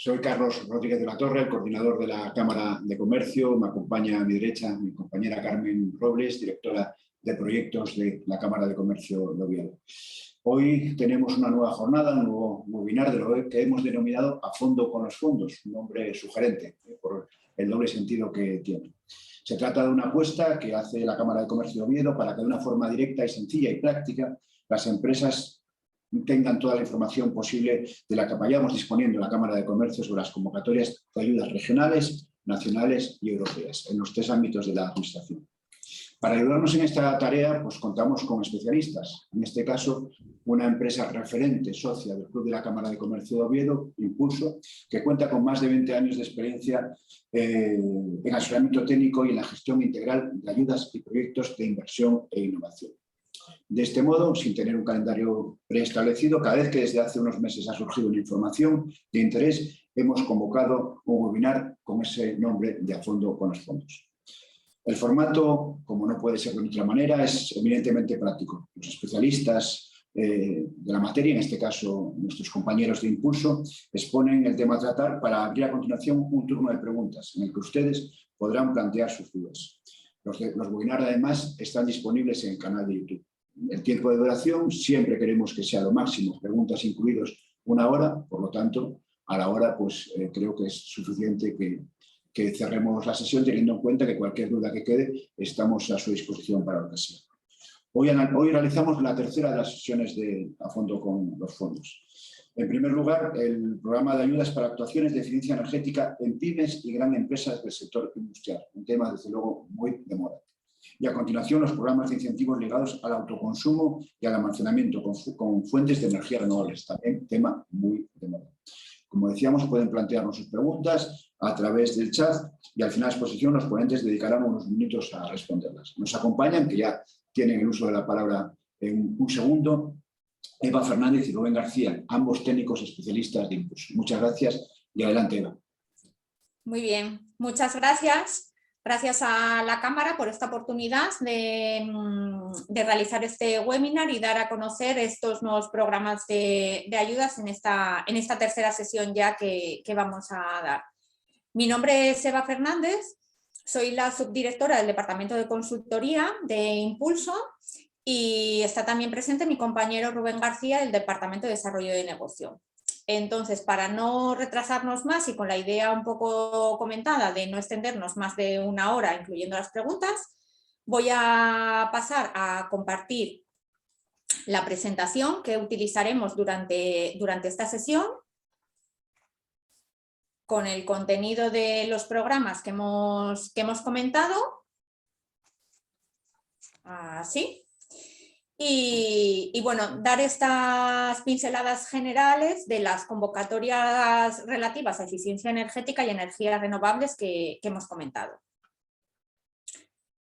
Soy Carlos Rodríguez de la Torre, el coordinador de la Cámara de Comercio. Me acompaña a mi derecha mi compañera Carmen Robles, directora de proyectos de la Cámara de Comercio de Oviedo. Hoy tenemos una nueva jornada, un nuevo webinar de lo que hemos denominado A Fondo con los Fondos, un nombre sugerente por el doble sentido que tiene. Se trata de una apuesta que hace la Cámara de Comercio de Oviedo para que de una forma directa y sencilla y práctica las empresas tengan toda la información posible de la que vayamos disponiendo en la Cámara de Comercio sobre las convocatorias de ayudas regionales, nacionales y europeas en los tres ámbitos de la administración. Para ayudarnos en esta tarea, pues contamos con especialistas. En este caso, una empresa referente, socia del Club de la Cámara de Comercio de Oviedo, Impulso, que cuenta con más de 20 años de experiencia en asesoramiento técnico y en la gestión integral de ayudas y proyectos de inversión e innovación. De este modo, sin tener un calendario preestablecido, cada vez que desde hace unos meses ha surgido una información de interés, hemos convocado un webinar con ese nombre de A Fondo con los Fondos. El formato, como no puede ser de otra manera, es eminentemente práctico. Los especialistas de la materia, en este caso nuestros compañeros de Impulso, exponen el tema a tratar para abrir a continuación un turno de preguntas en el que ustedes podrán plantear sus dudas. Los webinars, además, están disponibles en el canal de YouTube. El tiempo de duración siempre queremos que sea lo máximo, preguntas incluidos 1 hora, por lo tanto, a la hora pues creo que es suficiente que cerremos la sesión teniendo en cuenta que cualquier duda que quede estamos a su disposición para lo que sea. Hoy realizamos la tercera de las sesiones de A Fondo con los Fondos. En primer lugar, el programa de ayudas para actuaciones de eficiencia energética en pymes y grandes empresas del sector industrial, un tema desde luego muy de moda. Y a continuación los programas de incentivos ligados al autoconsumo y al almacenamiento con fuentes de energía renovables, también tema muy de moda. Como decíamos, pueden plantearnos sus preguntas a través del chat y al final de la exposición los ponentes dedicarán unos minutos a responderlas. Nos acompañan, que ya tienen el uso de la palabra en un segundo, Eva Fernández y Rubén García, ambos técnicos especialistas de Impulso. Muchas gracias y adelante, Eva. Muy bien, muchas gracias. Gracias a la Cámara por esta oportunidad de realizar este webinar y dar a conocer estos nuevos programas de ayudas en esta tercera sesión ya que vamos a dar. Mi nombre es Eva Fernández, soy la subdirectora del Departamento de Consultoría de Impulso y está también presente mi compañero Rubén García del Departamento de Desarrollo de Negocio. Entonces, para no retrasarnos más y con la idea un poco comentada de no extendernos más de 1 hora, incluyendo las preguntas, voy a pasar a compartir la presentación que utilizaremos durante esta sesión con el contenido de los programas que hemos comentado. Así. Y bueno, dar estas pinceladas generales de las convocatorias relativas a eficiencia energética y energías renovables que hemos comentado.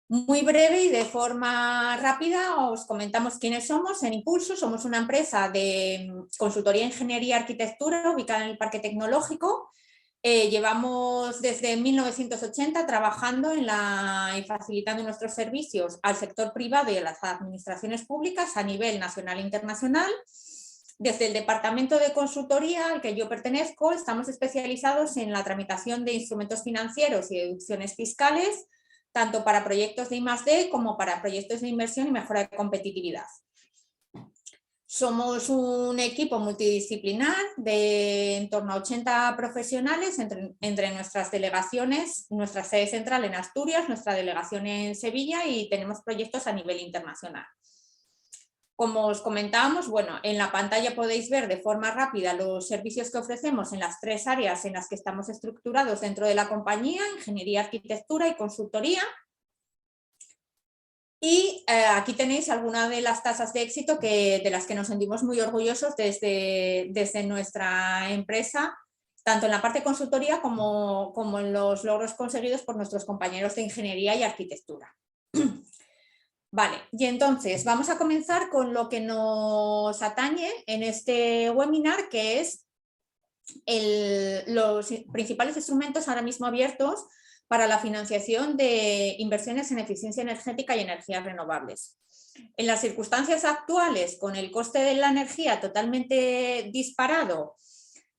Muy breve y de forma rápida os comentamos quiénes somos. En Impulso somos una empresa de consultoría, ingeniería y arquitectura ubicada en el Parque Tecnológico. Llevamos desde 1980 trabajando y facilitando nuestros servicios al sector privado y a las administraciones públicas a nivel nacional e internacional. Desde el departamento de consultoría al que yo pertenezco, estamos especializados en la tramitación de instrumentos financieros y deducciones fiscales, tanto para proyectos de I+D como para proyectos de inversión y mejora de competitividad. Somos un equipo multidisciplinar de en torno a 80 profesionales entre nuestras delegaciones, nuestra sede central en Asturias, nuestra delegación en Sevilla y tenemos proyectos a nivel internacional. Como os comentábamos, bueno, en la pantalla podéis ver de forma rápida los servicios que ofrecemos en las 3 áreas en las que estamos estructurados dentro de la compañía: ingeniería, arquitectura y consultoría. Y aquí tenéis algunas de las tasas de éxito de las que nos sentimos muy orgullosos desde nuestra empresa, tanto en la parte de consultoría como en los logros conseguidos por nuestros compañeros de ingeniería y arquitectura. Vale, y entonces vamos a comenzar con lo que nos atañe en este webinar, que es los principales instrumentos ahora mismo abiertos para la financiación de inversiones en eficiencia energética y energías renovables. En las circunstancias actuales, con el coste de la energía totalmente disparado,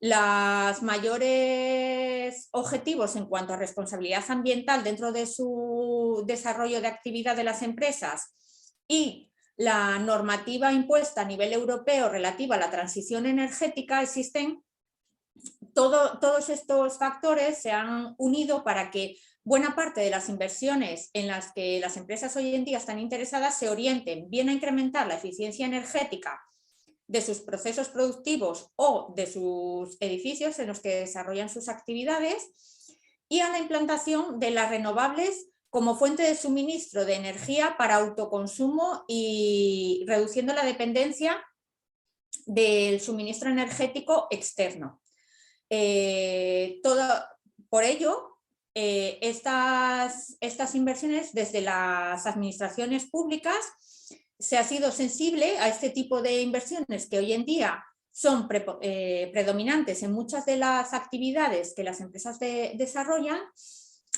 Los mayores objetivos en cuanto a responsabilidad ambiental dentro de su desarrollo de actividad de las empresas y la normativa impuesta a nivel europeo relativa a la transición energética, existen todos estos factores se han unido para que buena parte de las inversiones en las que las empresas hoy en día están interesadas se orienten bien a incrementar la eficiencia energética de sus procesos productivos o de sus edificios en los que desarrollan sus actividades y a la implantación de las renovables como fuente de suministro de energía para autoconsumo y reduciendo la dependencia del suministro energético externo. Por ello, estas inversiones desde las administraciones públicas se ha sido sensible a este tipo de inversiones que hoy en día son predominantes en muchas de las actividades que las empresas desarrollan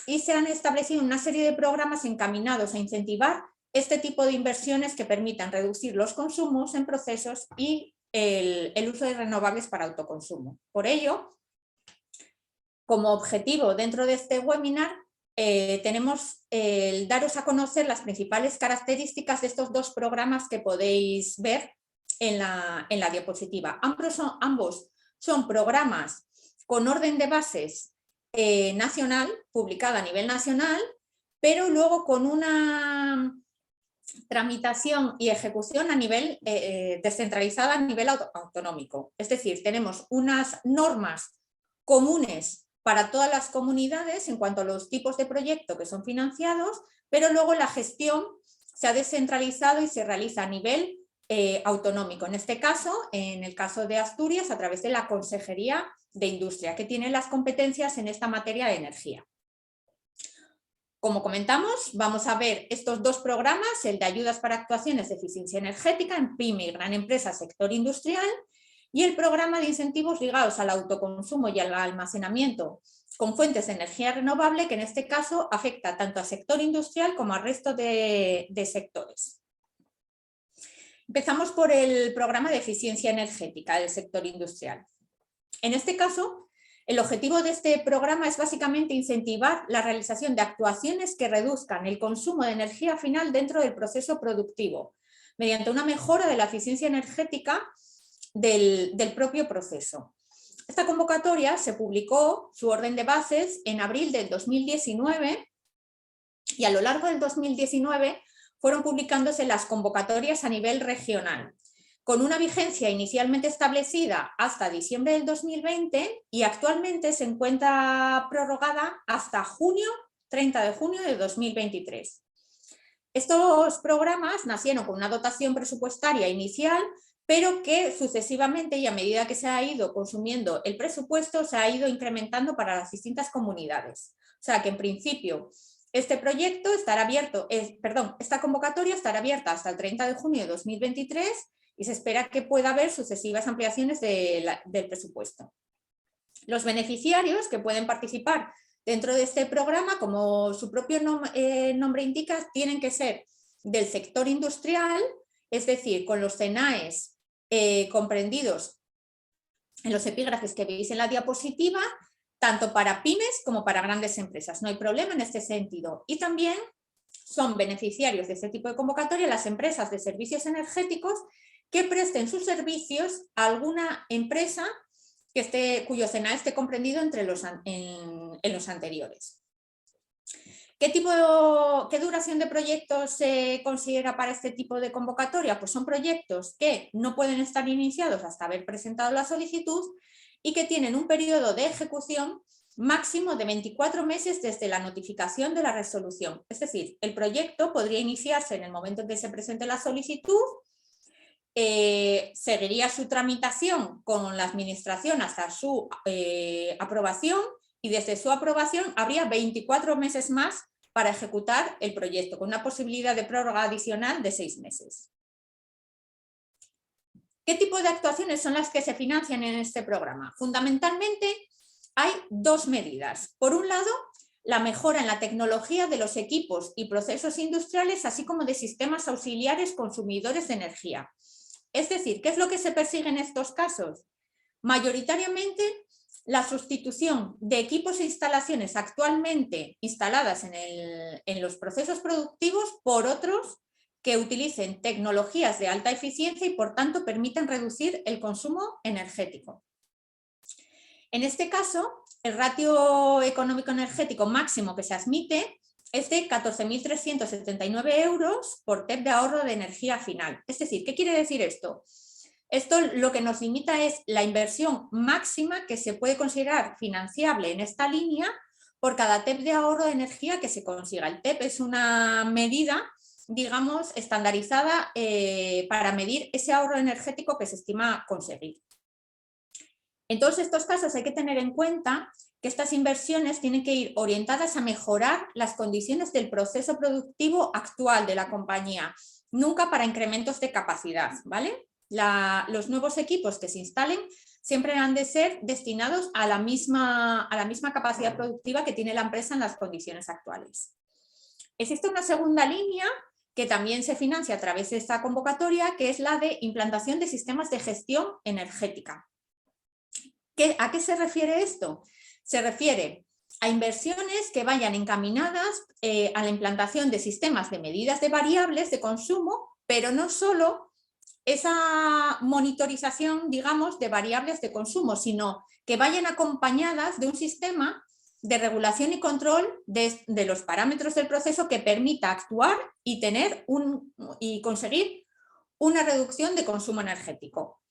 y se han establecido una serie de programas encaminados a incentivar este tipo de inversiones que permitan reducir los consumos en procesos y el uso de renovables para autoconsumo. Por ello, como objetivo dentro de este webinar, tenemos el daros a conocer las principales características de estos dos programas que podéis ver en la diapositiva. Ambos son programas con orden de bases nacional, publicada a nivel nacional, pero luego con una tramitación y ejecución a nivel descentralizada a nivel autonómico. Es decir, tenemos unas normas comunes para todas las comunidades en cuanto a los tipos de proyectos que son financiados, pero luego la gestión se ha descentralizado y se realiza a nivel autonómico. En este caso, en el caso de Asturias, a través de la Consejería de Industria, que tiene las competencias en esta materia de energía. Como comentamos, vamos a ver estos dos programas, el de ayudas para actuaciones de eficiencia energética en PYME y gran empresa sector industrial, y el programa de incentivos ligados al autoconsumo y al almacenamiento con fuentes de energía renovable, que en este caso afecta tanto al sector industrial como al resto de sectores. Empezamos por el programa de eficiencia energética del sector industrial. En este caso, el objetivo de este programa es básicamente incentivar la realización de actuaciones que reduzcan el consumo de energía final dentro del proceso productivo, mediante una mejora de la eficiencia energética del propio proceso. Esta convocatoria se publicó, su orden de bases, en abril del 2019 y a lo largo del 2019 fueron publicándose las convocatorias a nivel regional, con una vigencia inicialmente establecida hasta diciembre del 2020 y actualmente se encuentra prorrogada hasta 30 de junio de 2023. Estos programas nacieron con una dotación presupuestaria inicial, pero que sucesivamente y a medida que se ha ido consumiendo el presupuesto se ha ido incrementando para las distintas comunidades. O sea que en principio este proyecto estará abierto, esta convocatoria estará abierta hasta el 30 de junio de 2023 y se espera que pueda haber sucesivas ampliaciones del presupuesto. Los beneficiarios que pueden participar dentro de este programa, como su propio nombre indica, tienen que ser del sector industrial, es decir, con los CENAES comprendidos en los epígrafes que veis en la diapositiva, tanto para pymes como para grandes empresas. No hay problema en este sentido. Y también son beneficiarios de este tipo de convocatoria las empresas de servicios energéticos que presten sus servicios a alguna empresa cuyo CENAE esté comprendido en los anteriores. ¿Qué duración de proyectos se considera para este tipo de convocatoria? Pues son proyectos que no pueden estar iniciados hasta haber presentado la solicitud y que tienen un periodo de ejecución máximo de 24 meses desde la notificación de la resolución. Es decir, el proyecto podría iniciarse en el momento en que se presente la solicitud, seguiría su tramitación con la administración hasta su aprobación y desde su aprobación habría 24 meses más para ejecutar el proyecto, con una posibilidad de prórroga adicional de 6 meses. ¿Qué tipo de actuaciones son las que se financian en este programa? Fundamentalmente hay dos medidas. Por un lado, la mejora en la tecnología de los equipos y procesos industriales, así como de sistemas auxiliares consumidores de energía. Es decir, ¿qué es lo que se persigue en estos casos? Mayoritariamente, la sustitución de equipos e instalaciones actualmente instaladas en los procesos productivos por otros que utilicen tecnologías de alta eficiencia y por tanto permitan reducir el consumo energético. En este caso, el ratio económico energético máximo que se admite es de 14.379 euros por TEP de ahorro de energía final. Es decir, ¿qué quiere decir esto? Esto lo que nos limita es la inversión máxima que se puede considerar financiable en esta línea por cada TEP de ahorro de energía que se consiga. El TEP es una medida, digamos, estandarizada para medir ese ahorro energético que se estima conseguir. En todos estos casos hay que tener en cuenta que estas inversiones tienen que ir orientadas a mejorar las condiciones del proceso productivo actual de la compañía, nunca para incrementos de capacidad, ¿vale? Los nuevos equipos que se instalen siempre han de ser destinados a la misma capacidad productiva que tiene la empresa en las condiciones actuales. Existe una segunda línea que también se financia a través de esta convocatoria, que es la de implantación de sistemas de gestión energética. ¿A qué se refiere esto? Se refiere a inversiones que vayan encaminadas a la implantación de sistemas de medidas de variables de consumo, pero no solo esa monitorización, digamos, de variables de consumo, sino que vayan acompañadas de un sistema de regulación y control de los parámetros del proceso que permita actuar y conseguir una reducción de consumo energético.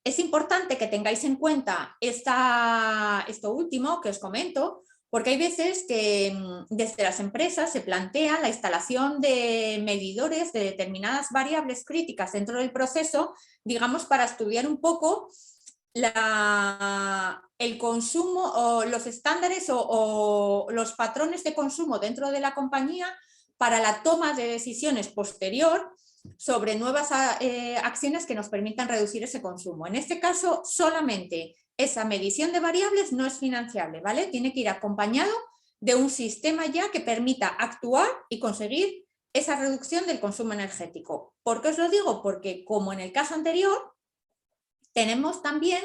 Es importante que tengáis en cuenta esto último que os comento, porque hay veces que desde las empresas se plantea la instalación de medidores de determinadas variables críticas dentro del proceso, digamos, para estudiar un poco el consumo o los estándares o los patrones de consumo dentro de la compañía para la toma de decisiones posterior sobre nuevas acciones que nos permitan reducir ese consumo. En este caso, solamente esa medición de variables no es financiable, ¿vale? Tiene que ir acompañado de un sistema ya que permita actuar y conseguir esa reducción del consumo energético. ¿Por qué os lo digo? Porque, como en el caso anterior, tenemos también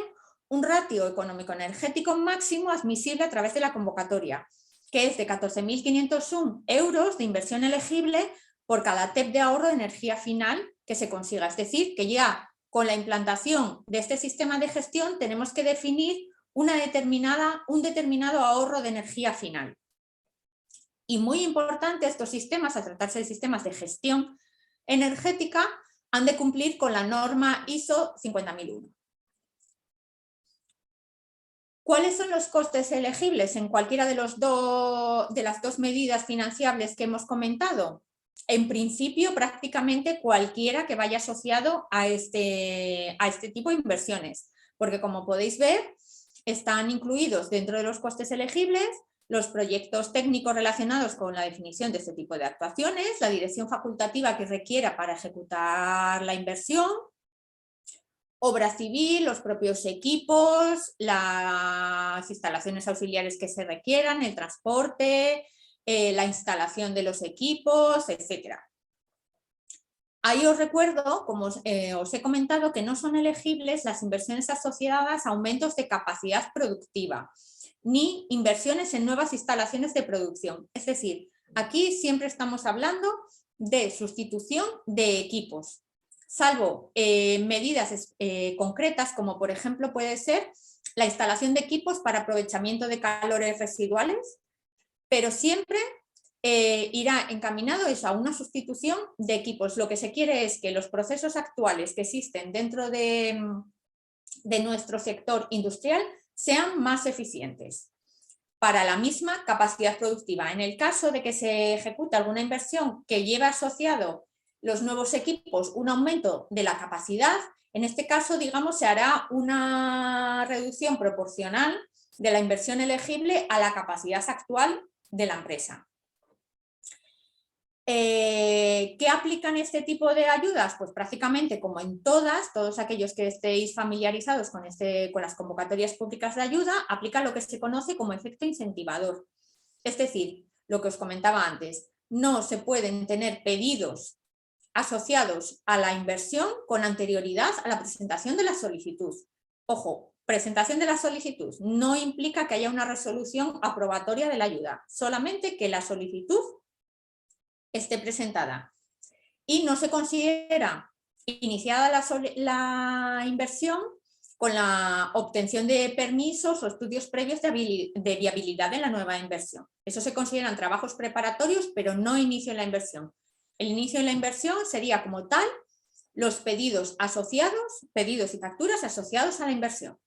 un ratio económico energético máximo admisible a través de la convocatoria, que es de 14.501 euros de inversión elegible por cada TEP de ahorro de energía final que se consiga. Es decir, que ya con la implantación de este sistema de gestión tenemos que definir un determinado ahorro de energía final. Y muy importante, estos sistemas, al tratarse de sistemas de gestión energética, han de cumplir con la norma ISO 50001. ¿Cuáles son los costes elegibles en cualquiera de las dos medidas financiables que hemos comentado? En principio, prácticamente cualquiera que vaya asociado a este tipo de inversiones, porque como podéis ver, están incluidos dentro de los costes elegibles los proyectos técnicos relacionados con la definición de este tipo de actuaciones, la dirección facultativa que requiera para ejecutar la inversión, obra civil, los propios equipos, las instalaciones auxiliares que se requieran, el transporte, la instalación de los equipos, etc. Ahí os recuerdo, como os he comentado, que no son elegibles las inversiones asociadas a aumentos de capacidad productiva, ni inversiones en nuevas instalaciones de producción. Es decir, aquí siempre estamos hablando de sustitución de equipos, salvo medidas concretas, como por ejemplo puede ser la instalación de equipos para aprovechamiento de calores residuales, pero siempre irá encaminado eso, a una sustitución de equipos. Lo que se quiere es que los procesos actuales que existen dentro de nuestro sector industrial sean más eficientes para la misma capacidad productiva. En el caso de que se ejecute alguna inversión que lleve asociado los nuevos equipos un aumento de la capacidad, en este caso, digamos, se hará una reducción proporcional de la inversión elegible a la capacidad actual de la empresa. ¿Qué aplican este tipo de ayudas? Pues prácticamente como en todos aquellos que estéis familiarizados con las convocatorias públicas de ayuda, aplica lo que se conoce como efecto incentivador. Es decir, lo que os comentaba antes, no se pueden tener pedidos asociados a la inversión con anterioridad a la presentación de la solicitud. Ojo, presentación de la solicitud no implica que haya una resolución aprobatoria de la ayuda, solamente que la solicitud esté presentada. Y no se considera iniciada la inversión con la obtención de permisos o estudios previos de viabilidad de la nueva inversión. Eso se consideran trabajos preparatorios, pero no inicio en la inversión. El inicio de la inversión sería como tal los pedidos asociados, pedidos y facturas asociados a la inversión.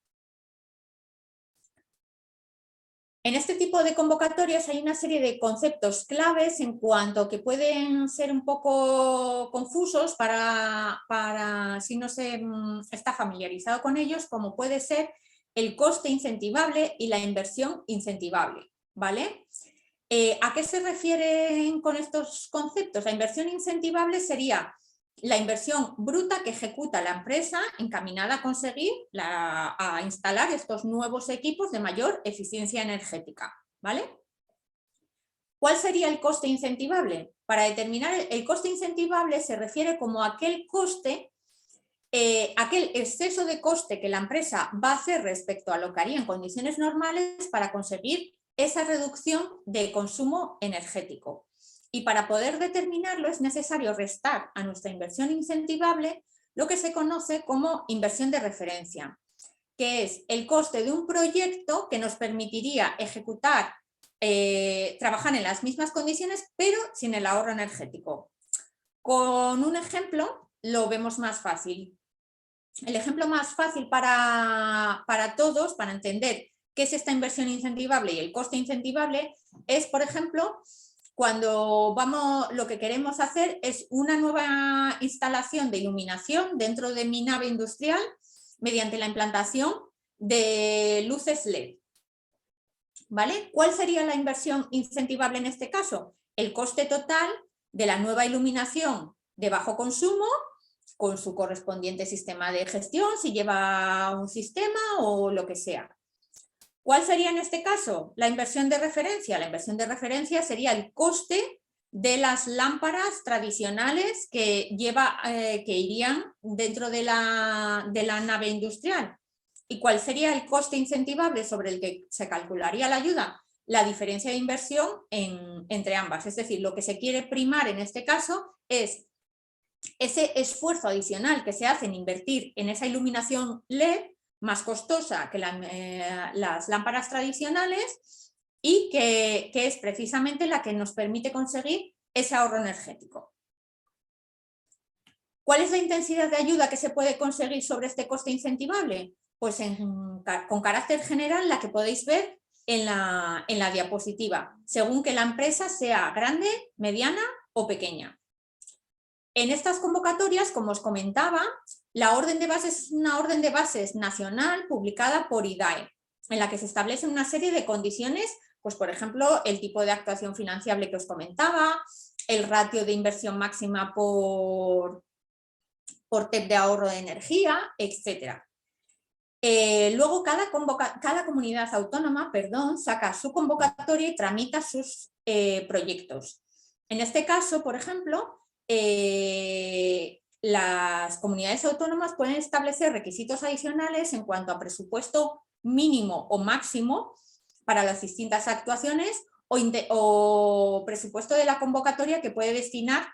En este tipo de convocatorias hay una serie de conceptos claves en cuanto que pueden ser un poco confusos para si no se está familiarizado con ellos, como puede ser el coste incentivable y la inversión incentivable, ¿vale? ¿A qué se refieren con estos conceptos? La inversión incentivable sería la inversión bruta que ejecuta la empresa encaminada a conseguir, a instalar estos nuevos equipos de mayor eficiencia energética, ¿vale? ¿Cuál sería el coste incentivable? Para determinar el coste incentivable se refiere como aquel coste, aquel exceso de coste que la empresa va a hacer respecto a lo que haría en condiciones normales para conseguir esa reducción de consumo energético. Y para poder determinarlo es necesario restar a nuestra inversión incentivable lo que se conoce como inversión de referencia, que es el coste de un proyecto que nos permitiría ejecutar, trabajar en las mismas condiciones, pero sin el ahorro energético. Con un ejemplo lo vemos más fácil. El ejemplo más fácil para todos, para entender qué es esta inversión incentivable y el coste incentivable, es, por ejemplo, cuando lo que queremos hacer es una nueva instalación de iluminación dentro de mi nave industrial mediante la implantación de luces LED. ¿Vale? ¿Cuál sería la inversión incentivable en este caso? El coste total de la nueva iluminación de bajo consumo con su correspondiente sistema de gestión, si lleva un sistema o lo que sea. ¿Cuál sería en este caso la inversión de referencia? La inversión de referencia sería el coste de las lámparas tradicionales que irían dentro de la nave industrial. ¿Y cuál sería el coste incentivable sobre el que se calcularía la ayuda? La diferencia de inversión entre ambas. Es decir, lo que se quiere primar en este caso es ese esfuerzo adicional que se hace en invertir en esa iluminación LED más costosa que las lámparas tradicionales y que es precisamente la que nos permite conseguir ese ahorro energético. ¿Cuál es la intensidad de ayuda que se puede conseguir sobre este coste incentivable? Pues con carácter general la que podéis ver en la diapositiva, según que la empresa sea grande, mediana o pequeña. En estas convocatorias, como os comentaba, la orden de bases es una orden de bases nacional publicada por IDAE, en la que se establecen una serie de condiciones, pues por ejemplo, el tipo de actuación financiable que os comentaba, el ratio de inversión máxima por TEP de ahorro de energía, etc. Luego cada comunidad autónoma, saca su convocatoria y tramita sus proyectos. En este caso, por ejemplo, las comunidades autónomas pueden establecer requisitos adicionales en cuanto a presupuesto mínimo o máximo para las distintas actuaciones o presupuesto de la convocatoria que puede destinar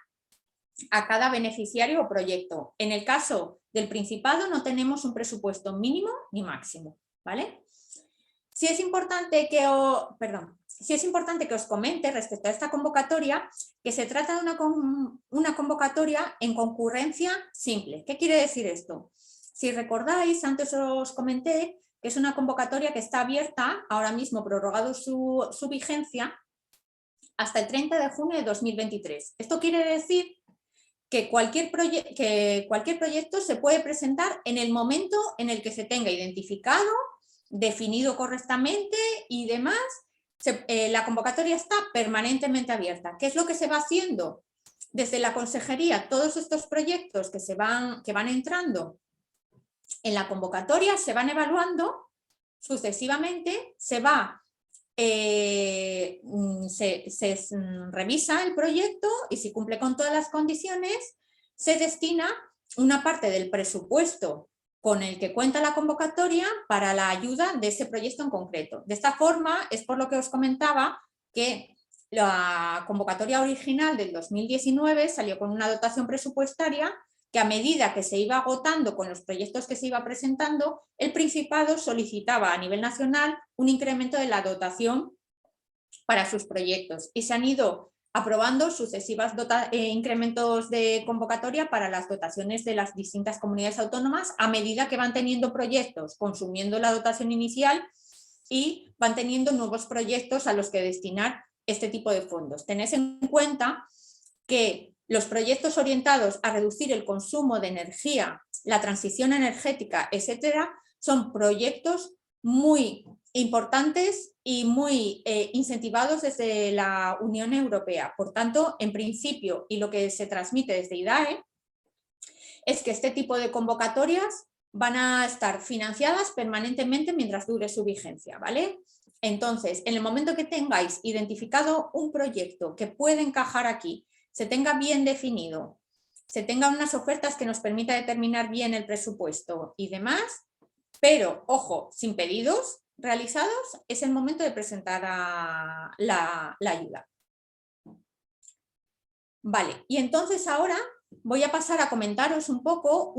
a cada beneficiario o proyecto. En el caso del Principado no tenemos un presupuesto mínimo ni máximo, ¿vale? Sí es importante que os comente respecto a esta convocatoria que se trata de una convocatoria en concurrencia simple. ¿Qué quiere decir esto? Si recordáis, antes os comenté que es una convocatoria que está abierta, ahora mismo prorrogado su vigencia, hasta el 30 de junio de 2023. Esto quiere decir que cualquier proyecto se puede presentar en el momento en el que se tenga identificado, definido correctamente y demás. La convocatoria está permanentemente abierta. ¿Qué es lo que se va haciendo? Desde la consejería, todos estos proyectos que van entrando en la convocatoria se van evaluando sucesivamente, se revisa el proyecto y si cumple con todas las condiciones, se destina una parte del presupuesto con el que cuenta la convocatoria para la ayuda de ese proyecto en concreto. De esta forma, es por lo que os comentaba que la convocatoria original del 2019 salió con una dotación presupuestaria que a medida que se iba agotando con los proyectos que se iba presentando, el Principado solicitaba a nivel nacional un incremento de la dotación para sus proyectos y se han ido aprobando sucesivos incrementos de convocatoria para las dotaciones de las distintas comunidades autónomas a medida que van teniendo proyectos consumiendo la dotación inicial y van teniendo nuevos proyectos a los que destinar este tipo de fondos. Tened en cuenta que los proyectos orientados a reducir el consumo de energía, la transición energética, etcétera, son proyectos muy importantes y muy incentivados desde la Unión Europea. Por tanto, en principio, y lo que se transmite desde IDAE, es que este tipo de convocatorias van a estar financiadas permanentemente mientras dure su vigencia, ¿vale? Entonces, en el momento que tengáis identificado un proyecto que puede encajar aquí, se tenga bien definido, se tengan unas ofertas que nos permita determinar bien el presupuesto y demás, pero, ojo, sin pedidos realizados, es el momento de presentar la ayuda. Vale, y entonces ahora voy a pasar a comentaros un poco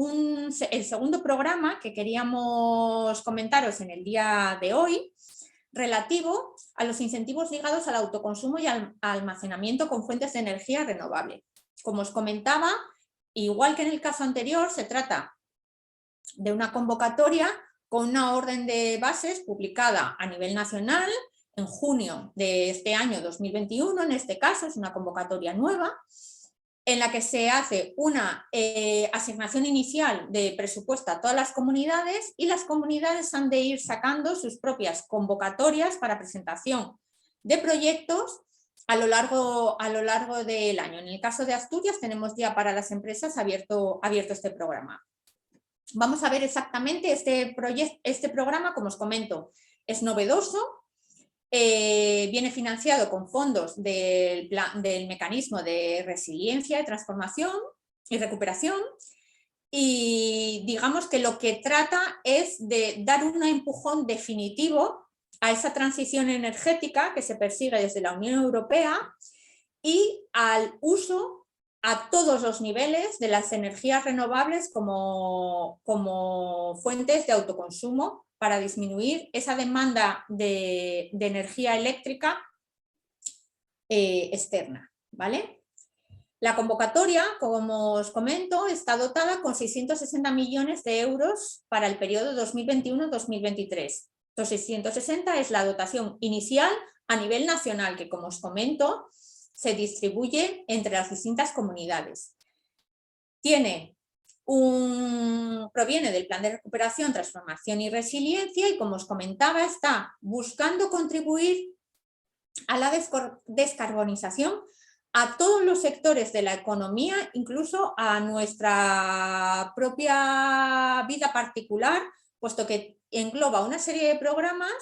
el segundo programa que queríamos comentaros en el día de hoy, relativo a los incentivos ligados al autoconsumo y al almacenamiento con fuentes de energía renovable. Como os comentaba, igual que en el caso anterior, se trata de una convocatoria con una orden de bases publicada a nivel nacional en junio de este año 2021, en este caso es una convocatoria nueva, en la que se hace una asignación inicial de presupuesto a todas las comunidades y las comunidades han de ir sacando sus propias convocatorias para presentación de proyectos a lo largo del año. En el caso de Asturias tenemos ya para las empresas abierto este programa. Vamos a ver exactamente este programa, como os comento, es novedoso. Viene financiado con fondos del mecanismo de resiliencia, de transformación y recuperación y digamos que lo que trata es de dar un empujón definitivo a esa transición energética que se persigue desde la Unión Europea y al uso a todos los niveles de las energías renovables como fuentes de autoconsumo para disminuir esa demanda de energía eléctrica externa, ¿vale? La convocatoria, como os comento, está dotada con 660 millones de euros para el periodo 2021-2023. Los 660 es la dotación inicial a nivel nacional, que como os comento, se distribuye entre las distintas comunidades. Proviene del Plan de Recuperación, Transformación y Resiliencia y, como os comentaba, está buscando contribuir a la descarbonización a todos los sectores de la economía, incluso a nuestra propia vida particular, puesto que engloba una serie de programas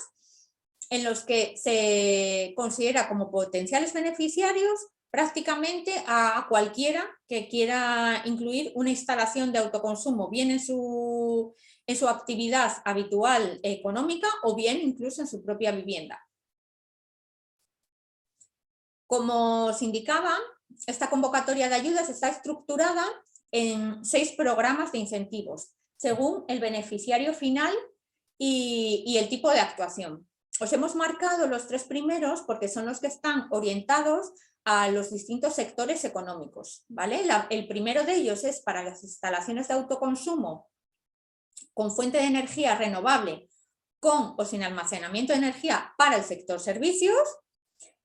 en los que se considera como potenciales beneficiarios prácticamente a cualquiera que quiera incluir una instalación de autoconsumo, bien en su actividad habitual económica o bien incluso en su propia vivienda. Como os indicaba, esta convocatoria de ayudas está estructurada en 6 programas de incentivos, según el beneficiario final y el tipo de actuación. Os hemos marcado los 3 primeros porque son los que están orientados a los distintos sectores económicos, ¿vale? El primero de ellos es para las instalaciones de autoconsumo con fuente de energía renovable, con o sin almacenamiento de energía para el sector servicios.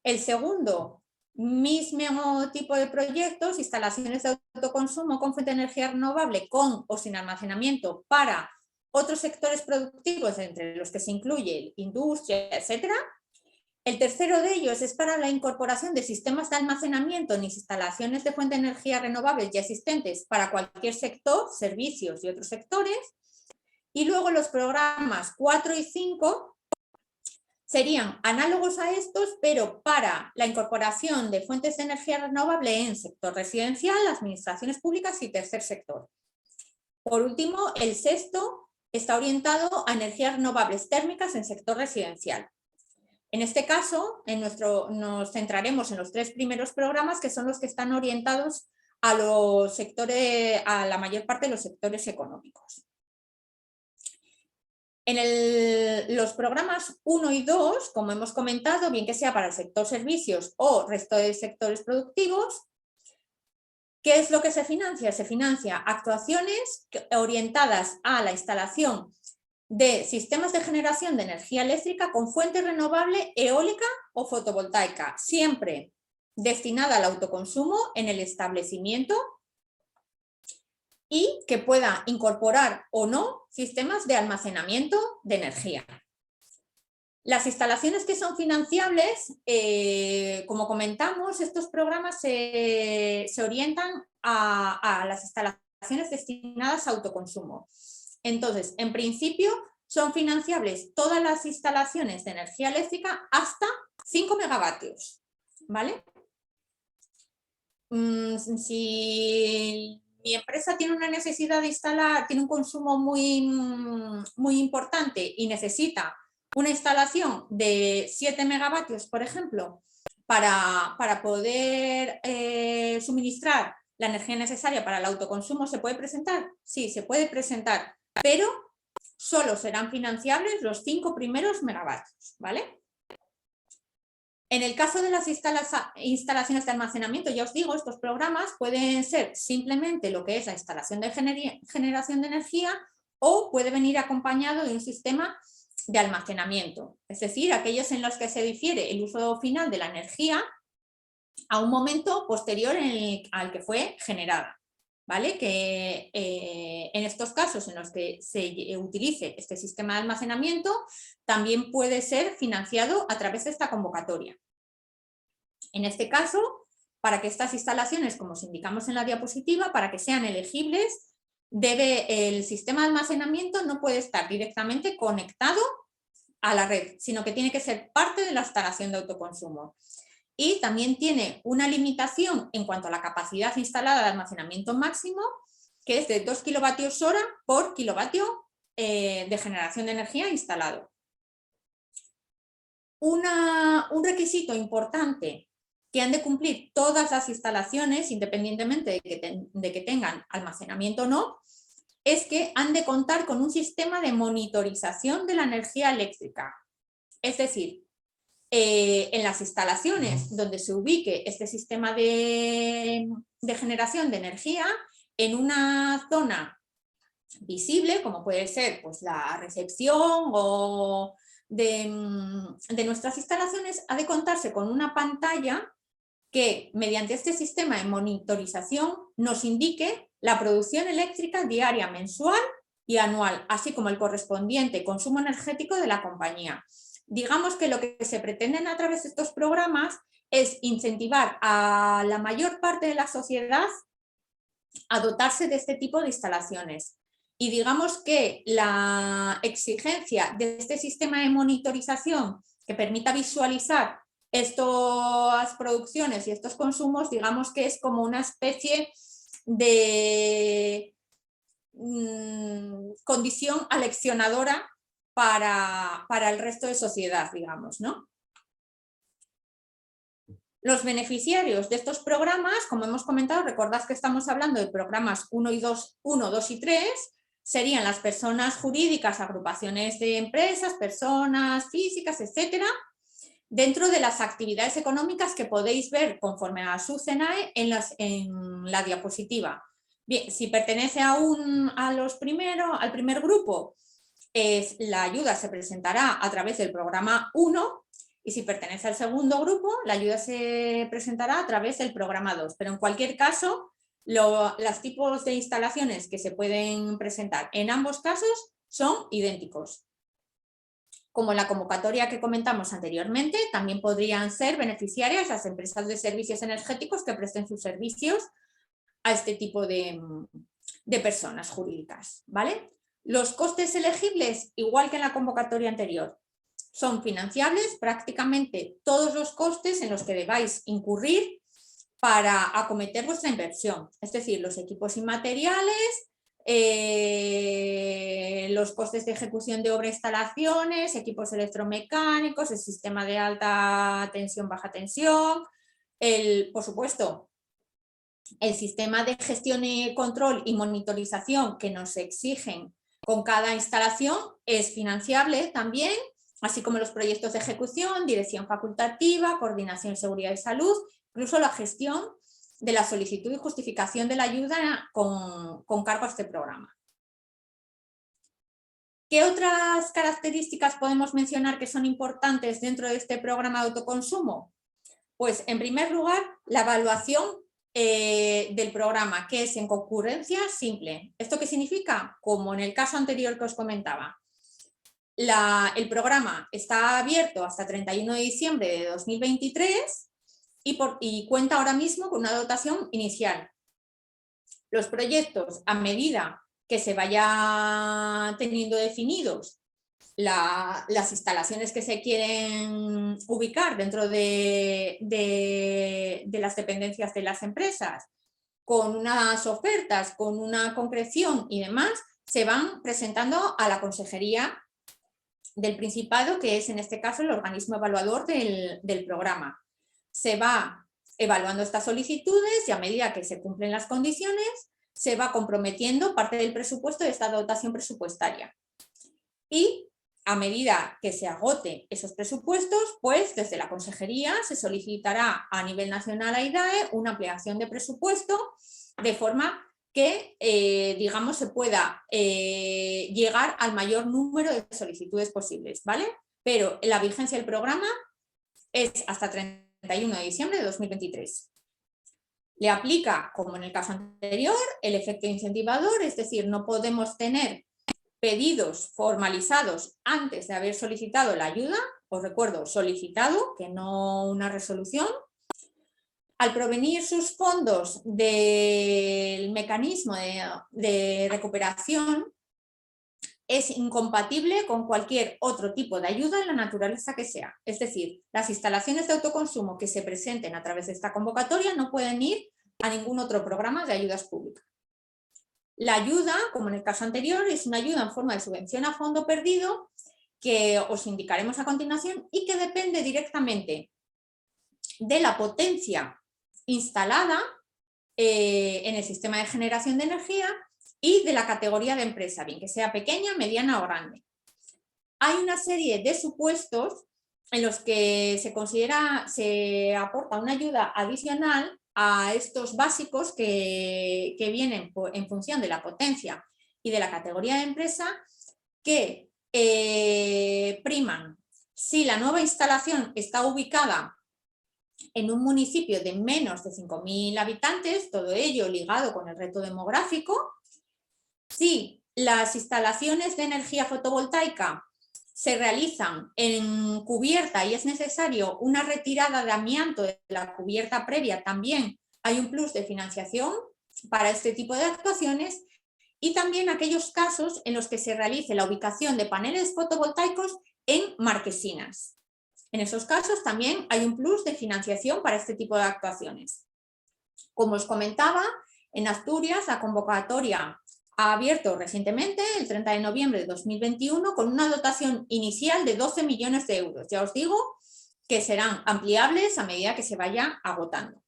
El segundo, mismo tipo de proyectos, instalaciones de autoconsumo con fuente de energía renovable con o sin almacenamiento para otros sectores productivos, entre los que se incluye industria, etc. El tercero de ellos es para la incorporación de sistemas de almacenamiento en instalaciones de fuente de energía renovables ya existentes para cualquier sector, servicios y otros sectores. Y luego los programas 4 y 5 serían análogos a estos, pero para la incorporación de fuentes de energía renovable en sector residencial, administraciones públicas y tercer sector. Por último, el sexto está orientado a energías renovables térmicas en sector residencial. En este caso, nos centraremos en los 3 primeros programas, que son los que están orientados a los sectores, a la mayor parte de los sectores económicos. En los programas 1 y 2, como hemos comentado, bien que sea para el sector servicios o resto de sectores productivos, ¿qué es lo que se financia? Se financia actuaciones orientadas a la instalación de sistemas de generación de energía eléctrica con fuente renovable eólica o fotovoltaica, siempre destinada al autoconsumo en el establecimiento y que pueda incorporar o no sistemas de almacenamiento de energía. Las instalaciones que son financiables, como comentamos, estos programas se orientan a las instalaciones destinadas a autoconsumo. Entonces, en principio, son financiables todas las instalaciones de energía eléctrica hasta 5 megavatios, ¿vale? Si mi empresa tiene una necesidad de instalar, tiene un consumo muy importante y necesita una instalación de 7 megavatios, por ejemplo, para poder suministrar la energía necesaria para el autoconsumo, ¿se puede presentar? Sí, se puede presentar, pero solo serán financiables los 5 primeros megavatios, ¿vale? En el caso de las instalaciones de almacenamiento, ya os digo, estos programas pueden ser simplemente lo que es la instalación de generación de energía o puede venir acompañado de un sistema de almacenamiento, es decir, aquellos en los que se difiere el uso final de la energía a un momento posterior al que fue generada, ¿vale? Que en estos casos en los que se utilice este sistema de almacenamiento también puede ser financiado a través de esta convocatoria. En este caso, para que estas instalaciones, como os indicamos en la diapositiva, para que sean elegibles, el sistema de almacenamiento no puede estar directamente conectado a la red, sino que tiene que ser parte de la instalación de autoconsumo. Y también tiene una limitación en cuanto a la capacidad instalada de almacenamiento máximo, que es de 2 kilovatios hora por kilovatio de generación de energía instalado. Un requisito importante que han de cumplir todas las instalaciones, independientemente de que tengan almacenamiento o no, es que han de contar con un sistema de monitorización de la energía eléctrica. Es decir, en las instalaciones donde se ubique este sistema de generación de energía, en una zona visible, como puede ser pues, la recepción o de nuestras instalaciones, ha de contarse con una pantalla que mediante este sistema de monitorización nos indique la producción eléctrica diaria, mensual y anual, así como el correspondiente consumo energético de la compañía. Digamos que lo que se pretenden a través de estos programas es incentivar a la mayor parte de la sociedad a dotarse de este tipo de instalaciones. Y digamos que la exigencia de este sistema de monitorización que permita visualizar estas producciones y estos consumos, digamos que es como una especie de condición aleccionadora para el resto de sociedad, digamos, ¿no? Los beneficiarios de estos programas, como hemos comentado, recordad que estamos hablando de programas 1, 2 y 3, serían las personas jurídicas, agrupaciones de empresas, personas físicas, etcétera, dentro de las actividades económicas que podéis ver conforme a su CENAE en la diapositiva. Bien, si pertenece al primer grupo, la ayuda se presentará a través del programa 1 y si pertenece al segundo grupo, la ayuda se presentará a través del programa 2. Pero en cualquier caso, los tipos de instalaciones que se pueden presentar en ambos casos son idénticos. Como en la convocatoria que comentamos anteriormente, también podrían ser beneficiarias las empresas de servicios energéticos que presten sus servicios a este tipo de personas jurídicas, ¿vale? Los costes elegibles, igual que en la convocatoria anterior, son financiables prácticamente todos los costes en los que debáis incurrir para acometer vuestra inversión, es decir, los equipos inmateriales, los costes de ejecución de obra e instalaciones, equipos electromecánicos, el sistema de alta tensión, baja tensión, por supuesto, el sistema de gestión y control y monitorización que nos exigen con cada instalación es financiable también, así como los proyectos de ejecución, dirección facultativa, coordinación de seguridad y salud, incluso la gestión de la solicitud y justificación de la ayuda con cargo a este programa. ¿Qué otras características podemos mencionar que son importantes dentro de este programa de autoconsumo? Pues en primer lugar, la evaluación del programa, que es en concurrencia simple. ¿Esto qué significa? Como en el caso anterior que os comentaba. El programa está abierto hasta 31 de diciembre de 2023 y cuenta ahora mismo con una dotación inicial. Los proyectos, a medida que se vaya teniendo definidos las instalaciones que se quieren ubicar dentro de las dependencias de las empresas, con unas ofertas, con una concreción y demás, se van presentando a la Consejería del Principado, que es en este caso el organismo evaluador del programa. Se va evaluando estas solicitudes y a medida que se cumplen las condiciones, se va comprometiendo parte del presupuesto de esta dotación presupuestaria. Y a medida que se agote esos presupuestos, pues desde la Consejería se solicitará a nivel nacional a IDAE una ampliación de presupuesto de forma que, digamos, se pueda llegar al mayor número de solicitudes posibles, ¿vale? Pero la vigencia del programa es hasta 31 de diciembre de 2023. Le aplica, como en el caso anterior, el efecto incentivador, es decir, no podemos tener pedidos formalizados antes de haber solicitado la ayuda, os recuerdo, solicitado, que no una resolución. Al provenir sus fondos del mecanismo de recuperación, es incompatible con cualquier otro tipo de ayuda en la naturaleza que sea. Es decir, las instalaciones de autoconsumo que se presenten a través de esta convocatoria no pueden ir a ningún otro programa de ayudas públicas. La ayuda, como en el caso anterior, es una ayuda en forma de subvención a fondo perdido que os indicaremos a continuación y que depende directamente de la potencia instalada en el sistema de generación de energía y de la categoría de empresa, bien que sea pequeña, mediana o grande. Hay una serie de supuestos en los que se aporta una ayuda adicional a estos básicos que vienen en función de la potencia y de la categoría de empresa, que priman si la nueva instalación está ubicada en un municipio de menos de 5.000 habitantes, todo ello ligado con el reto demográfico. Si las instalaciones de energía fotovoltaica se realizan en cubierta y es necesario una retirada de amianto de la cubierta previa, también hay un plus de financiación para este tipo de actuaciones, y también aquellos casos en los que se realice la ubicación de paneles fotovoltaicos en marquesinas. En esos casos también hay un plus de financiación para este tipo de actuaciones. Como os comentaba, en Asturias la convocatoria ha abierto recientemente, el 30 de noviembre de 2021, con una dotación inicial de 12 millones de euros. Ya os digo que serán ampliables a medida que se vaya agotando.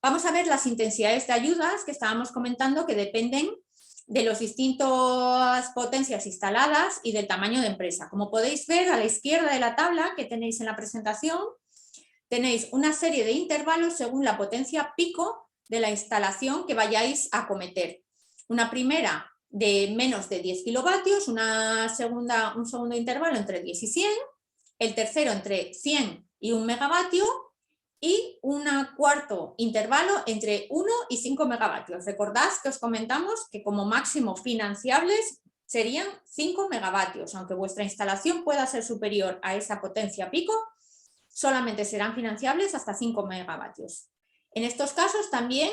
Vamos a ver las intensidades de ayudas que estábamos comentando, que dependen de las distintas potencias instaladas y del tamaño de empresa. Como podéis ver a la izquierda de la tabla que tenéis en la presentación, tenéis una serie de intervalos según la potencia pico de la instalación que vayáis a acometer. Una primera de menos de 10 kilovatios, un segundo intervalo entre 10 y 100, el tercero entre 100 y 1 megavatio y un cuarto intervalo entre 1 y 5 megavatios. Recordad que os comentamos que como máximo financiables serían 5 megavatios, aunque vuestra instalación pueda ser superior a esa potencia pico, solamente serán financiables hasta 5 megavatios. En estos casos también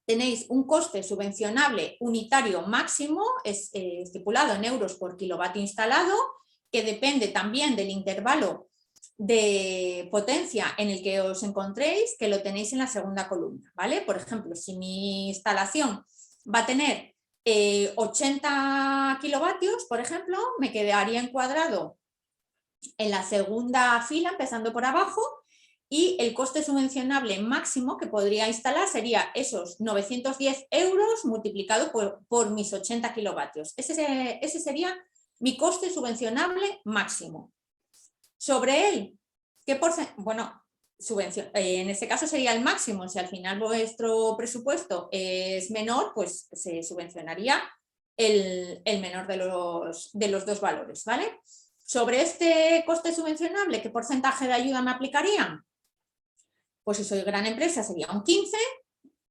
tenéis un coste subvencionable unitario máximo, estipulado en euros por kilovatio instalado, que depende también del intervalo de potencia en el que os encontréis, que lo tenéis en la segunda columna, ¿vale? Por ejemplo, si mi instalación va a tener 80 kilovatios, por ejemplo, me quedaría encuadrado en la segunda fila, empezando por abajo, y el coste subvencionable máximo que podría instalar sería esos 910 euros multiplicado por mis 80 kilovatios. Ese sería mi coste subvencionable máximo. Sobre él, ¿qué porcentaje? Bueno, en este caso sería el máximo. Si al final vuestro presupuesto es menor, pues se subvencionaría el menor de los dos valores, ¿vale? Sobre este coste subvencionable, ¿qué porcentaje de ayuda me aplicarían? Pues si soy gran empresa sería un 15,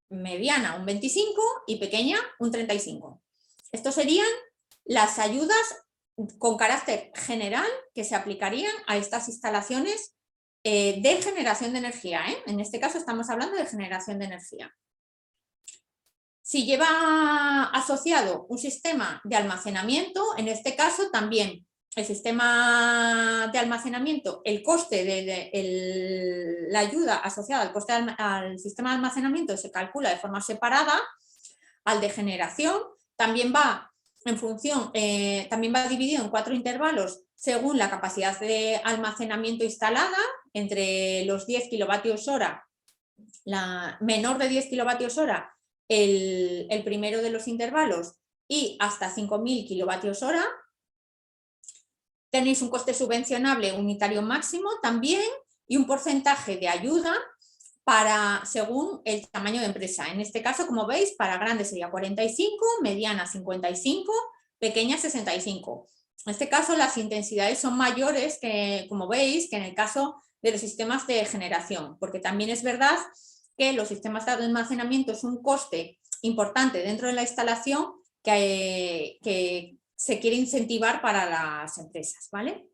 mediana un 25 y pequeña un 35. Estos serían las ayudas con carácter general que se aplicarían a estas instalaciones de generación de energía. En este caso estamos hablando de generación de energía. Si lleva asociado un sistema de almacenamiento, en este caso también el sistema de almacenamiento, el coste de la ayuda asociada al coste al sistema de almacenamiento se calcula de forma separada al de generación. También va en función, también va dividido en 4 intervalos según la capacidad de almacenamiento instalada, entre los 10 kilovatios hora, la menor de 10 kilovatios hora, el primero de los intervalos, y hasta 5.000 kilovatios hora. Tenéis un coste subvencionable unitario máximo también y un porcentaje de ayuda según el tamaño de empresa. En este caso, como veis, para grandes sería 45, mediana 55, pequeña 65. En este caso, las intensidades son mayores, como veis, que en el caso de los sistemas de generación, porque también es verdad que los sistemas de almacenamiento es un coste importante dentro de la instalación que se quiere incentivar para las empresas, ¿vale?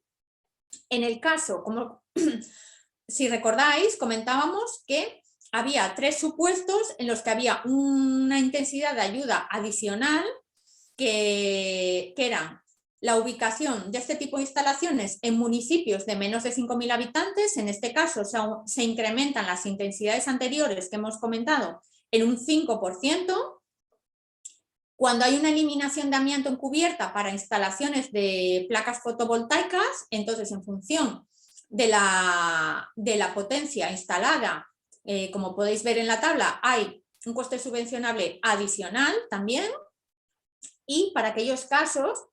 En el caso, si recordáis, comentábamos que había 3 supuestos en los que había una intensidad de ayuda adicional que eran la ubicación de este tipo de instalaciones en municipios de menos de 5.000 habitantes. En este caso se incrementan las intensidades anteriores que hemos comentado en un 5%. Cuando hay una eliminación de amianto encubierta para instalaciones de placas fotovoltaicas, entonces en función de la potencia instalada, como podéis ver en la tabla, hay un coste subvencionable adicional también. Y para aquellos casos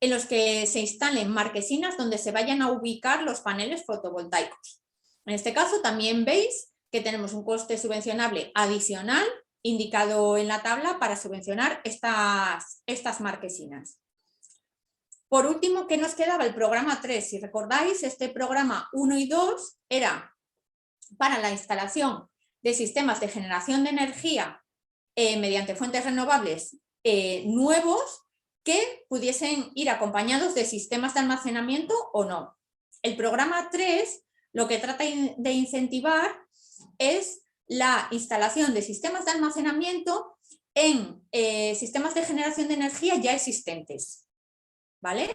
en los que se instalen marquesinas donde se vayan a ubicar los paneles fotovoltaicos. En este caso también veis que tenemos un coste subvencionable adicional indicado en la tabla para subvencionar estas marquesinas. Por último, ¿qué nos quedaba? El programa 3. Si recordáis, este programa 1 y 2 era para la instalación de sistemas de generación de energía mediante fuentes renovables nuevos que pudiesen ir acompañados de sistemas de almacenamiento o no. El programa 3 lo que trata de incentivar es la instalación de sistemas de almacenamiento en sistemas de generación de energía ya existentes, ¿vale?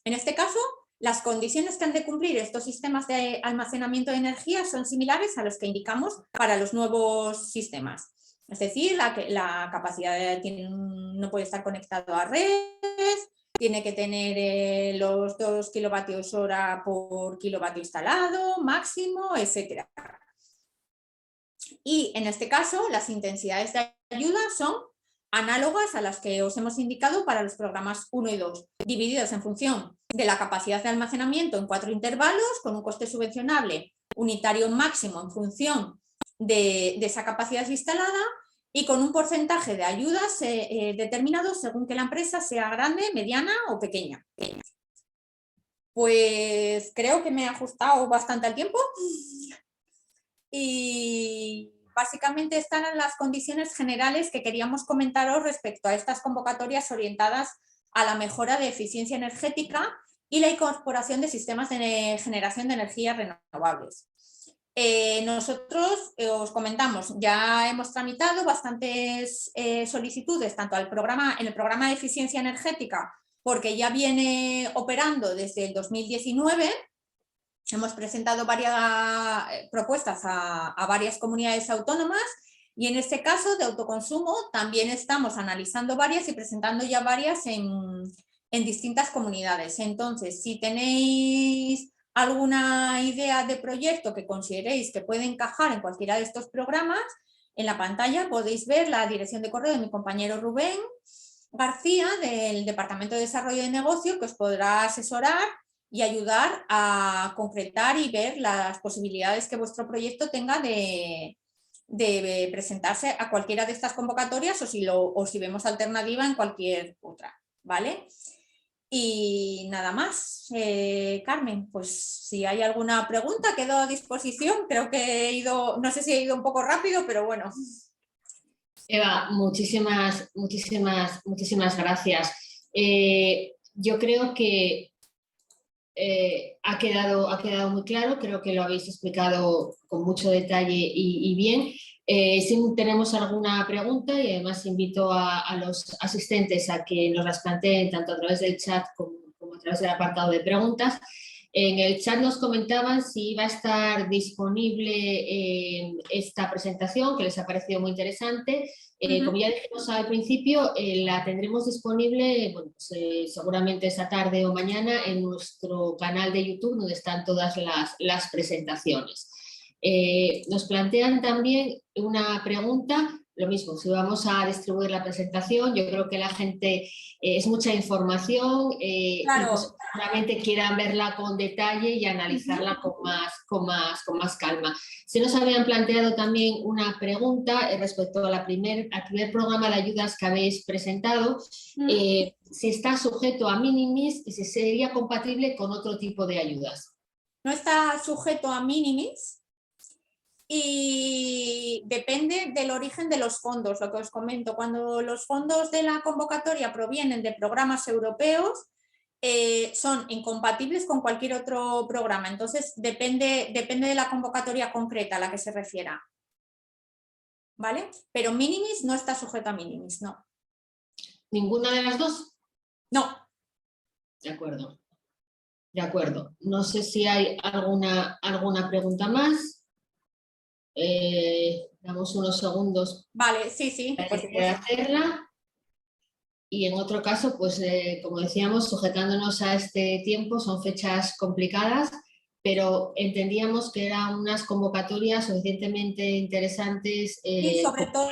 En este caso, las condiciones que han de cumplir estos sistemas de almacenamiento de energía son similares a los que indicamos para los nuevos sistemas. Es decir, la capacidad no puede estar conectado a redes, tiene que tener los 2 kilovatios hora por kilovatio instalado, máximo, etc. Y en este caso, las intensidades de ayuda son análogas a las que os hemos indicado para los programas 1 y 2, divididos en función de la capacidad de almacenamiento en 4 intervalos, con un coste subvencionable unitario máximo en función de esa capacidad instalada y con un porcentaje de ayudas determinado según que la empresa sea grande, mediana o pequeña. Pues creo que me he ajustado bastante al tiempo y básicamente estas eran las condiciones generales que queríamos comentaros respecto a estas convocatorias orientadas a la mejora de eficiencia energética y la incorporación de sistemas de generación de energías renovables. Nosotros os comentamos, ya hemos tramitado bastantes solicitudes tanto en el programa de eficiencia energética, porque ya viene operando desde el 2019. Hemos presentado varias propuestas a varias comunidades autónomas Y en este caso de autoconsumo también estamos analizando varias y presentando ya varias en distintas comunidades. Entonces, si tenéis alguna idea de proyecto que consideréis que puede encajar en cualquiera de estos programas, en la pantalla podéis ver la dirección de correo de mi compañero Rubén García del Departamento de Desarrollo de Negocio, que os podrá asesorar y ayudar a concretar y ver las posibilidades que vuestro proyecto tenga de presentarse a cualquiera de estas convocatorias o si vemos alternativa en cualquier otra, ¿vale? Y nada más, Carmen, pues si hay alguna pregunta quedo a disposición. Creo que he ido, no sé si he ido un poco rápido, pero bueno. Eva, muchísimas gracias. Yo creo que ha quedado muy claro, creo que lo habéis explicado con mucho detalle y bien. Si tenemos alguna pregunta, y además invito a los asistentes a que nos las planteen tanto a través del chat como a través del apartado de preguntas. En el chat nos comentaban si iba a estar disponible esta presentación, que les ha parecido muy interesante. Como ya dijimos al principio, la tendremos disponible bueno, pues, seguramente esta tarde o mañana en nuestro canal de YouTube, donde están todas las presentaciones. Nos plantean también una pregunta, lo mismo, si vamos a distribuir la presentación, yo creo que la gente es mucha información, Claro. y pues seguramente quieran verla con detalle y analizarla con más calma. Se nos habían planteado también una pregunta respecto al primer programa de ayudas que habéis presentado, si está sujeto a minimis y si sería compatible con otro tipo de ayudas. No está sujeto a minimis y depende del origen de los fondos, lo que os comento. Cuando los fondos de la convocatoria provienen de programas europeos, son incompatibles con cualquier otro programa. Entonces, depende de la convocatoria concreta a la que se refiera. ¿Vale? Pero minimis no está sujeto a minimis, no. ¿Ninguna de las dos? No. De acuerdo. De acuerdo. No sé si hay alguna pregunta más. Damos unos segundos. Vale, sí. Para hacerla. Y en otro caso, pues como decíamos, sujetándonos a este tiempo, son fechas complicadas, pero entendíamos que eran unas convocatorias suficientemente interesantes. Y sobre todo,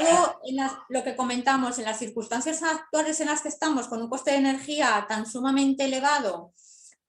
lo que comentamos, en las circunstancias actuales en las que estamos, con un coste de energía tan sumamente elevado,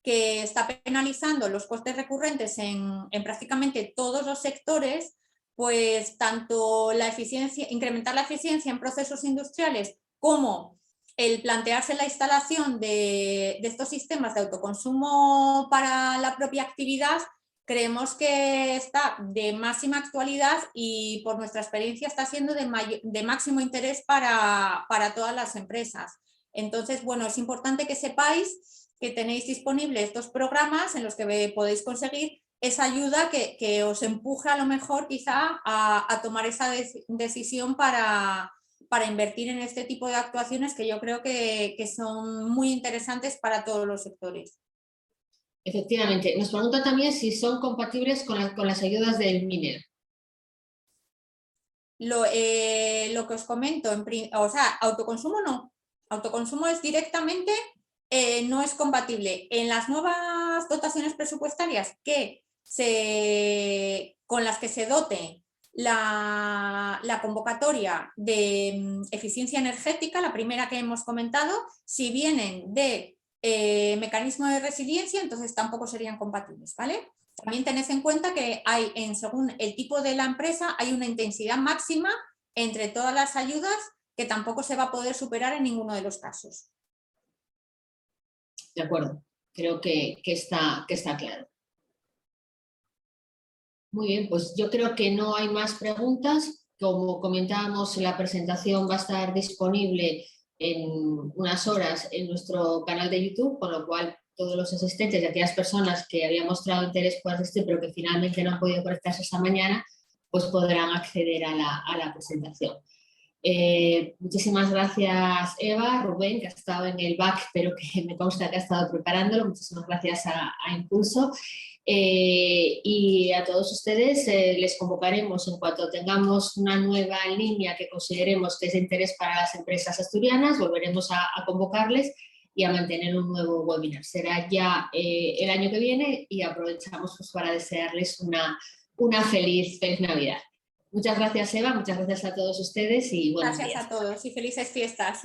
que está penalizando los costes recurrentes en prácticamente todos los sectores, pues tanto la eficiencia, incrementar la eficiencia en procesos industriales como el plantearse la instalación de estos sistemas de autoconsumo para la propia actividad, creemos que está de máxima actualidad y por nuestra experiencia está siendo de máximo interés para todas las empresas. Entonces, bueno, es importante que sepáis que tenéis disponibles estos programas en los que podéis conseguir esa ayuda que os empuje a lo mejor quizá a tomar esa decisión para invertir en este tipo de actuaciones que yo creo que son muy interesantes para todos los sectores. Efectivamente. Nos pregunta también si son compatibles con las ayudas del MINER. Lo que os comento, o sea, autoconsumo no. Autoconsumo es directamente, no es compatible. En las nuevas dotaciones presupuestarias con las que se dote la convocatoria de eficiencia energética, la primera que hemos comentado, si vienen de mecanismo de resiliencia, entonces tampoco serían compatibles, ¿vale? También tened en cuenta que hay, según el tipo de la empresa, hay una intensidad máxima entre todas las ayudas que tampoco se va a poder superar en ninguno de los casos. De acuerdo, creo que está claro. Muy bien, pues yo creo que no hay más preguntas. Como comentábamos, la presentación va a estar disponible en unas horas en nuestro canal de YouTube, con lo cual todos los asistentes y aquellas personas que habían mostrado interés por asistir pero que finalmente no han podido conectarse esta mañana, pues podrán acceder a la presentación. Muchísimas gracias, Eva, Rubén, que ha estado en el back, pero que me consta que ha estado preparándolo. Muchísimas gracias a Impulso. Y a todos ustedes les convocaremos en cuanto tengamos una nueva línea que consideremos que es de interés para las empresas asturianas, volveremos a convocarles y a mantener un nuevo webinar. Será ya el año que viene y aprovechamos pues, para desearles una feliz Navidad. Muchas gracias, Eva, muchas gracias a todos ustedes y buenos días. Gracias a todos y felices fiestas.